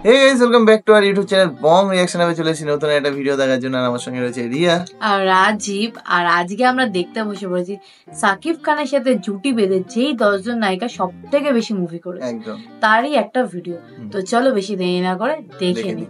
Hey guys, welcome back to our YouTube channel Bomb Reaction. আমি চলে এসেছি নতুন একটা ভিডিও দেখার জন্য। আমার সঙ্গে রয়েছে রিয়া আর রাজীব। আর আজকে আমরা দেখতে বসে পড়েছি সাকিব খানের সাথে জুটি বেঁধে যেই 10 জন নায়িকা সব থেকে বেশি মুভি করেছে একদম তারই একটা ভিডিও। তো চলো বেশি দেরি না করে দেখে নিই।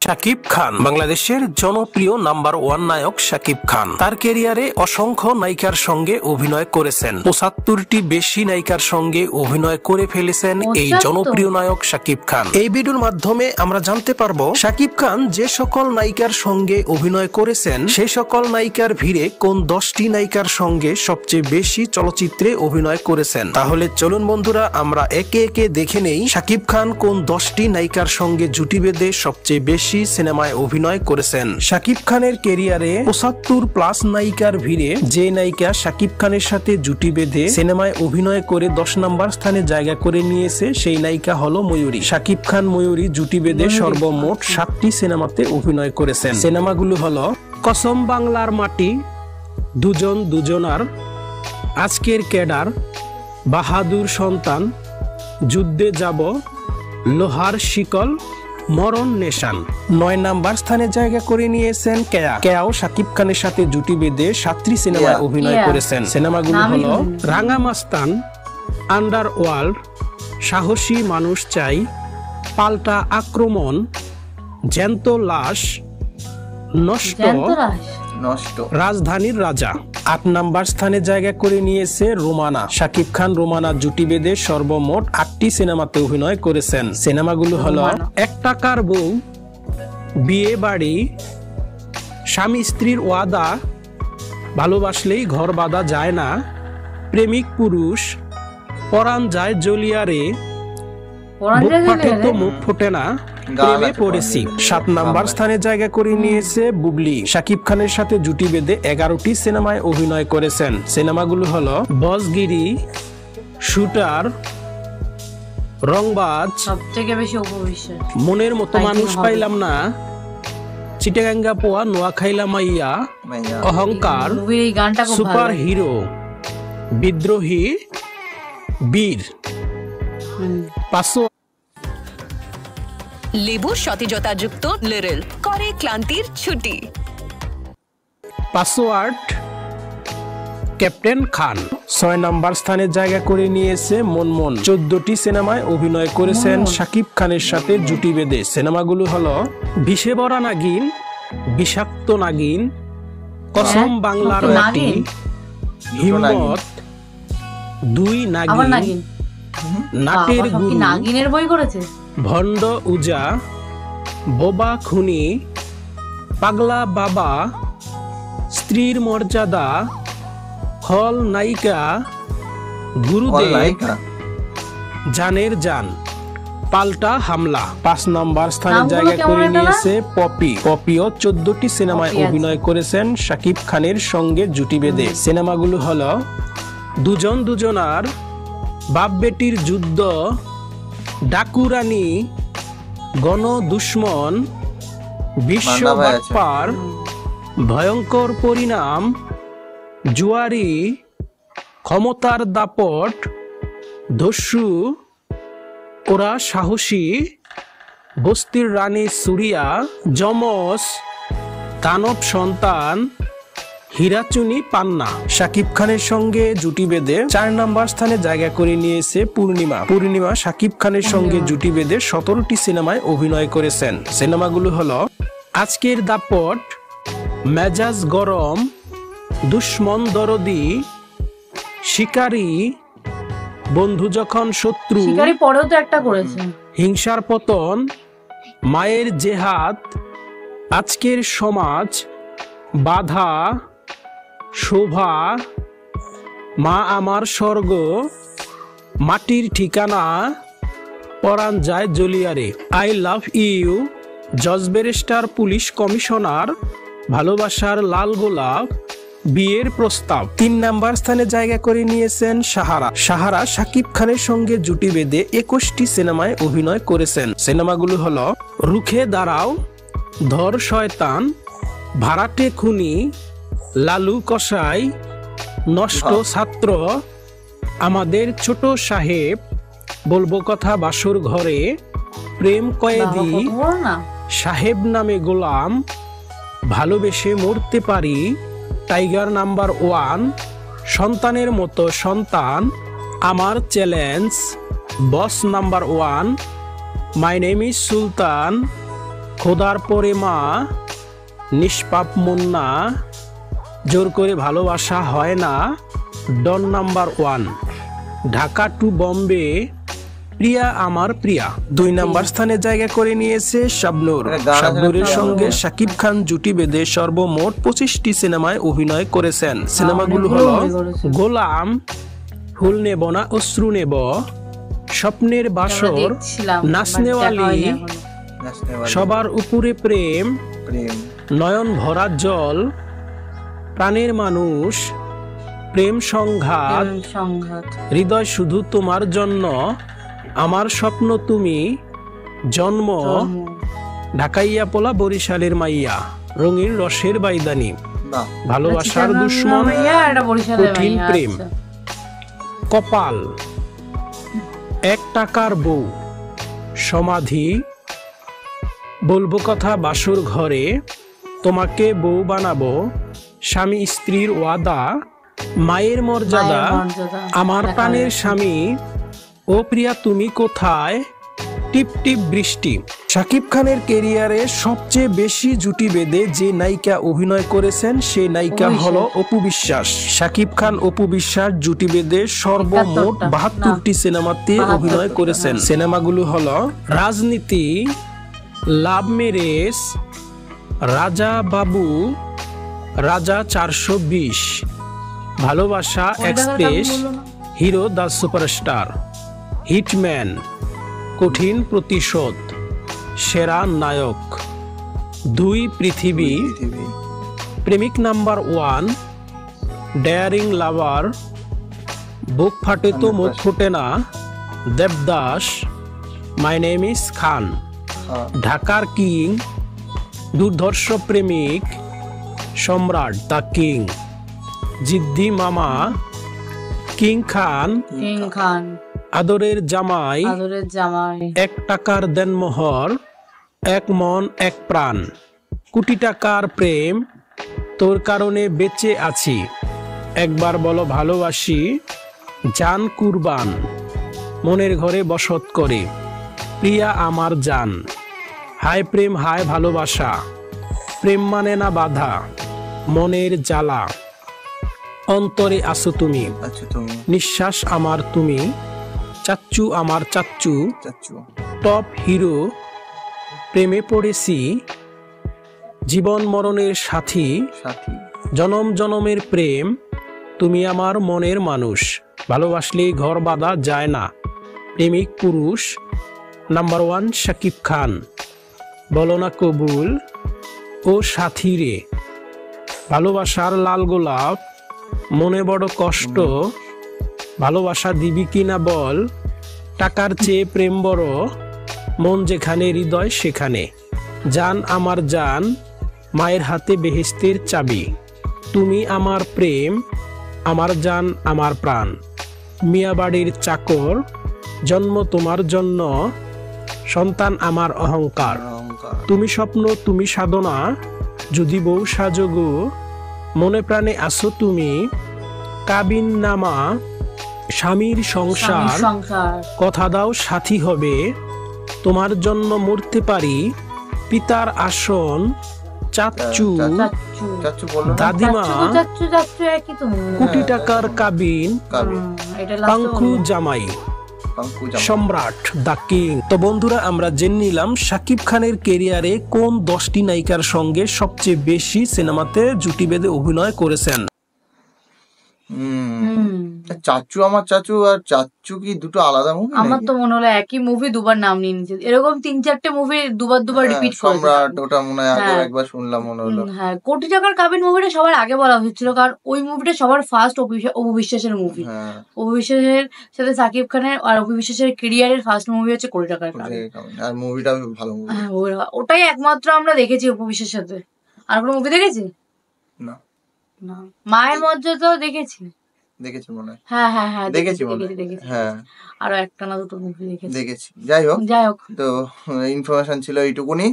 শাকিব খান বাংলাদেশের জনপ্রিয় নাম্বার 1 নায়ক শাকিব খান তার ক্যারিয়ারে অসংখ্য নায়িকার সঙ্গে অভিনয় করেছেন। 75টি বেশি নায়িকার সঙ্গে অভিনয় করে ফেলেছেন এই জনপ্রিয় নায়ক শাকিব খান। এই ভিডিওর মাধ্যমে আমরা জানতে পারবো শাকিব খান যে সকল নায়িকার সঙ্গে অভিনয় করেছেন সেই সকল নায়িকার ভিড়ে কোন 10টি নায়িকার সঙ্গে সবচেয়ে বেশি চলচ্চিত্রে অভিনয় করেছেন। তাহলে চলুন বন্ধুরা আমরা একে একে দেখে নেই শাকিব খান কোন 10টি নায়িকার সঙ্গে জুটি বেঁধে সবচেয়ে বেশি সিনেমায় অভিনয় করেছেন। শাকিব খানের ক্যারিয়ারে 75+ নায়িকার ভিড়ে যে নায়িকা শাকিব খানের সাথে জুটি বেঁধে সিনেমায় অভিনয় করে 10 নম্বর স্থানে জায়গা করে নিয়েছে সেই নায়িকা হলো ময়ূরী। শাকিব খান ময়ূরী জুটি বেঁধে সর্বমোট 7টি সিনেমাতে অভিনয় করেছেন। সিনেমাগুলো হলো কসম বাংলার মাটি, দুজন দুজনার, আজকের ক্যাডার, বাহাদুর সন্তান, যুদ্ধে যাব, লোহার শিকল, মরণ নেশান। 9 নাম্বার স্থানে জায়গা করে নিয়েছেন কেয়া। কেয়াও শাকিব খানের সাথে জুটি বেঁধে 7টি সিনেমায় অভিনয় করেছেন। সিনেমাগুলো হলো রাঙা মাস্তান, আন্ডারওয়ার্ল্ড, সাহসী মানুষ চাই, পাল্টা আক্রমণ, জ্যান্ত লাশ, নষ্ট, রাজধানীর রাজা। 8 নাম্বার স্থানে জায়গা করে নিয়েছে রোমানা। শাকিব খান রোমানা জুটি বেঁধে সর্বমোট 8টি সিনেমাতে অভিনয় করেছেন। সিনেমাগুলো হলো এক টাকার বউ, বিয়ে বাড়ি, স্বামী স্ত্রীর ওয়াদা, ভালোবাসলেই ঘর বাঁধা যায় না, প্রেমিক পুরুষ, পরাণ যায় জলিয়ারে, বুক ফাটে তো মুখ ফোটে না, প্রেমে পড়েছি। 7 নাম্বার স্থানে জায়গা করে নিয়েছে বুবলি। শাকিব খানের সাথে জুটি বেঁধে 11টি সিনেমায় অভিনয় করেছেন। সিনেমাগুলো হলো বসগিরি, শুটার, রংবাজ, সবথেকে বেশি উপবিশ্বাস, মনের মতো মানুষ পাইলাম না, চিটাগাঙ্গা পোয়া, নোয়া খাইলা মাইয়া, অহংকার, সুপার হিরো, বিদ্রোহী, বীর। লেবুর সতেজতাযুক্ত লিটল করে ক্লান্তির ছুটি। পাসওয়ার্ড, ক্যাপ্টেন খান। 6 নাম্বার স্থানে জায়গা করে নিয়েছে মনমন। 14টি সিনেমায় অভিনয় করেছেন শাকিব খানের সাথে জুটি বেঁধে। সিনেমাগুলো হলো বিষে ভরা নাগিন, বিষাক্ত নাগিন, কসম বাংলার মাটি, হিম্মত, দুই নাগিন, নাটের গুরু, নাগিনের বই করেছে, ভণ্ড উজা, বোবা খুনি, পাগলা বাবা, স্ত্রীর মর্যাদা, খল নায়িকা, গুরুদেব, জানের জান, পাল্টা হামলা। 5 নম্বর স্থানে জায়গা করে নিয়েছে পপি। পপিও 14টি সিনেমায় অভিনয় করেছেন শাকিব খানের সঙ্গে জুটি বেঁধে। সিনেমাগুলো হলো দুজন দুজনার, বাপ বেটির যুদ্ধ, ডাকুরানি, গণ দুশ্মন, বিশ্ব বাটপার, ভয়ঙ্কর পরিণাম, জুয়ারি, ক্ষমতার দাপট, দস্যু, ওরা সাহসী, বস্তির রানী সুরিয়া, যমজ, দানব সন্তান, হীরাচুনি পান্না। শাকিব খানের সঙ্গে জুটি বেঁধে 4 নাম্বার স্থানে জায়গা করে নিয়েছে পূর্ণিমা। পূর্ণিমা শাকিব খানের সঙ্গে জুটি বেঁধে 17টি সিনেমায় অভিনয় করেছেন। সিনেমাগুলো হলো আজকের দাপট, মেজাজ গরম, দুশ্মন দরদি, শিকারী, বন্ধু যখন শত্রু, শিকারী পরেও তো একটা করেছে, হিংসার পতন, মায়ের জেহাদ, আজকের সমাজ, বাধা, শোভা, মা আমার স্বর্গ, মাটির ঠিকানা, পরাণ যায় জলিয়ারে, আই লাভ ইউ, জজ ব্যারিস্টার পুলিশ কমিশনার, ভালোবাসার লাল গোলাপ, বিয়ের প্রস্তাব। 3 নাম্বার স্থানে জায়গা করে নিয়েছেন সাহারা। সাহারা শাকিব খানের সঙ্গে জুটি বেঁধে 21টি সিনেমায় অভিনয় করেছেন। সিনেমাগুলো হলো রুখে দাঁড়াও, ধর শয়তান, ভাড়াটে খুনি, লালু কসাই, নষ্ট ছাত্র, আমাদের ছোট সাহেব, বলবো কথা বাসর ঘরে, প্রেম কয়েদি, বাবা, কত বড় না? সাহেব নামে গোলাম, ভালোবেসে মরতে পারি, টাইগার নাম্বার 1, সন্তানের মতো সন্তান, আমার challenge, boss number 1, my name is Sultan, খোদার পরে মা, নিষ্পাপ মুন্না, জোর করে ভালোবাসা হয় না, ডন নাম্বার 1, ঢাকা টু বম্বে, প্রিয়া আমার প্রিয়া। 2 নাম্বার স্থানে জায়গা করে নিয়েছে শাবনূর। শাবনূরের সঙ্গে শাকিব খান জুটি বেঁধে সর্বমোট 25টি সিনেমায় অভিনয় করেছেন। সিনেমাগুলো হলো গোলাম, ফুল নেব না অশ্রু নেব, স্বপ্নের বাসর, দেখছিলাম, নাচনেওয়ালি, সবার উপরে প্রেম, প্রেম, নয়ন ভরা জল, প্রাণের মানুষ, প্রেম সংঘাত, সংঘাত, হৃদয় শুধু তোমার জন্য, আমার স্বপ্ন তুমি, জন্ম, ঢাকাইয়া পোলা বরিশালের মাইয়া, রঙিন রসের বাইদানি, না ভালোবাসার দুশ্মন, কঠিন প্রেম, কপাল, 1 টাকার বউ, সমাধি, বলবো কথা বাসর ঘরে, তোমাকে বউ বানাবো, স্বামী স্ত্রীর ওয়াদা, মায়ের মর্যাদা, আমার প্রাণের স্বামী, ও প্রিয়া তুমি কোথায়, টিপ টিপ বৃষ্টি। শাকিব খানের ক্যারিয়ারে সবচেয়ে বেশি জুটি বেঁধে যে নায়িকা অভিনয় করেছেন সেই নায়িকা হলো অপু বিশ্বাস। শাকিব খান অপু বিশ্বাস জুটি বেঁধে সর্বমোট 72টি সিনেমাতে অভিনয় করেছেন। সিনেমাগুলো হলো রাজনীতি, লাভ ম্যারেজ, রাজা বাবু, রাজা 420, ভালোবাসা express, hero the superstar, hitman, কঠিন প্রতিশোধ, সেরা নায়ক, 2 পৃথিবী, প্রেমিক নাম্বার 1, ডেয়ারিং লাভার, বুক ফাটে তো মুখ ফুটে না, দেবদাস, মাই নেম ইজ খান, ঢাকার কিং, দুর্ধর্ষ প্রেমিক, সম্রাট দ্য কিং, জিদ্দি মামা, কিং খান, আদরের জামাই, 1 টাকার দেনমোহর, 1 মন 1 প্রাণ, কোটি টাকার প্রেম, তোর কারণে বেঁচে আছি, একবার বলো ভালোবাসি, জান কুরবান, মনের ঘরে বসত করে, প্রিয়া আমার জান, হায় প্রেম হায় ভালোবাসা, প্রেম মানে না বাধা, মনের জ্বালা, অন্তরে আসো তুমি, নিঃশ্বাস আমার তুমি, চাচ্চু আমার চাচ্চু, টপ হিরো, প্রেমে পড়েছি, জীবন মরণের সাথী, জনম জনমের প্রেম, তুমি আমার মনের মানুষ, ভালোবাসলেই ঘর বাঁধা যায় না, প্রেমিক পুরুষ, নাম্বার 1 শাকিব খান, বলো না কবুল, ও সাথী রে, ভালোবাসার লাল গোলাপ, মনে বড় কষ্ট, ভালোবাসা দিবি কিনা বল, টাকার চেয়ে প্রেম বড়, মন যেখানে হৃদয় সেখানে, জান আমার জান, মায়ের হাতে বেহেশতের চাবি, তুমি আমার প্রেম, আমার জান আমার প্রাণ, মিয়াবাড়ির চাকর, জন্ম তোমার জন্য, সন্তান আমার অহংকার, তুমি স্বপ্ন তুমি সাধনা, যদি বউ সাজগো, মনে প্রাণে আসো তুমি, কাবিন নামা, স্বামীর সংসার, কথা দাও সাথী হবে, তোমার জন্য মরতে পারি, পিতার আসন, চাচ্চু, দাদিমা, কোটি টাকার কাবিন, পাঙ্কু জামাই, সম্রাট দ্য কিং। তো বন্ধুরা, আমরা জেনে নিলাম শাকিব খানের ক্যারিয়ারে কোন 10টি নায়িকার সঙ্গে সবচেয়ে বেশি সিনেমাতে জুটি বেঁধে অভিনয় করেছেন। চাচু আমার চাচু আর চাচু কি দুটো আলাদা মুভি? আমার তো মনে হলো একই মুভি দুবার নাম নিয়ে নিয়েছে, এরকম 3-4টে মুভি দুবার রিপিট করেছে। সম্রাট ওটা মনে হয় আগে একবার শুনলাম মনে হলো। হ্যাঁ, কোটি টাকার কাবিন মুভিটা সবার আগে বলা উচিত ছিল, কারণ ওই মুভিটা সবার ফার্স্ট অপু বিশ্বাসের মুভি। অপু বিশ্বাসের সাথে সাকিব খানের আর অপু বিশ্বাসের ক্যারিয়ারের ফার্স্ট মুভি হচ্ছে কোটি টাকার কাবিন, আর মুভিটা ভালো মুভি। হ্যাঁ, ওটাই একমাত্র আমরা দেখেছি অপু বিশ্বাসের সাথে। আর কোনো মুভি দেখেছি না, না, মায়ের মর্যাদা দেখেছি। দেখেছি মনে হয়, হ্যাঁ হ্যাঁ হ্যাঁ দেখেছি মনে হয়। দেখেছি। হ্যাঁ আরো একটা না দুটো মুভি দেখেছি। যাই হোক, যাই হোক, তো ইনফরমেশন ছিল এইটুকুনি।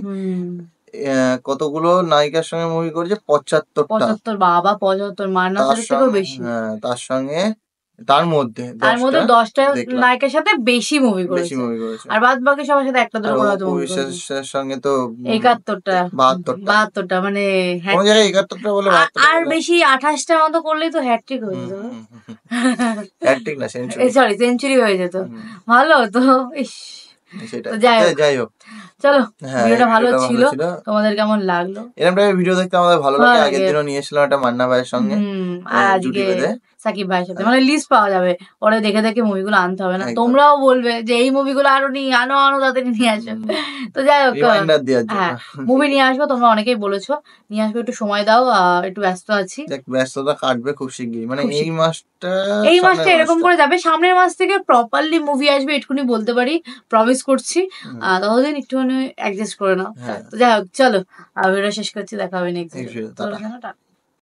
কতগুলো নায়িকার সঙ্গে মুভি করেছে? 75টা। 75, বাবা 75, মান্নাতের থেকেও বেশি। হ্যাঁ, তার মধ্যে 10টা দেখলাম। নায়িকার সাথে বেশি মুভি বেশি করেছে, মুভি করেছে। আর বাদ বাকি সবার সাথে একটা দুটো করে হয়তো অপু মুভি করেছে। বিশ্বাসের সঙ্গে তো 71টা 72টা, মানে কোন জায়গায় 71টা বলে 72টা আর বলে। বেশি 28টার মতো করলেই তো হ্যাটট্রিক হয়ে যেত। হ্যাটট্রিক না, সেঞ্চুরি। সরি, সেঞ্চুরি হয়ে যেত। ভালো তো, ইস। সেটা। তো যাই হোক, চলো, হ্যাঁ, ভিডিওটা ভালো ভিডিওটা ছিল। তোমাদের কেমন লাগলো? এরকম টাইপের ভিডিও দেখতে আমাদের ভালো লাগে। আগের দিনও নিয়ে এসেছিলাম একটা মান্না ভাইয়ের সঙ্গে, আর আজকে সাকিব ভাইয়ের সাথে, মানে লিস্ট পাওয়া যাবে, পরে দেখে দেখে মুভিগুলো আনতে হবে না। তোমরাও বলবে যে এই মুভিগুলো আরো আনো তাড়াতাড়ি নিয়ে আসো। তো যাই হোক, রিমাইন্ডার দেওয়ার জন্য। হ্যাঁ, মুভি নিয়ে আসবো, তোমরা অনেকেই বলেছো নিয়ে আসবো, একটু সময় দাও, একটু ব্যস্ত আছি। ব্যস্ততা কাটবে খুব শিগগিরই, মানে এই মাসটা এরকম করে যাবে। সামনের মাস থেকে প্রপারলি মুভি আসবে, এটুকুনি বলতে পারি, প্রমিস করছি। ততদিন একটুখানি অ্যাডজাস্ট করে নাও। তো যাই হোক, চলো ভিডিও শেষ করছি, দেখা হবে নেক্সট ভিডিও।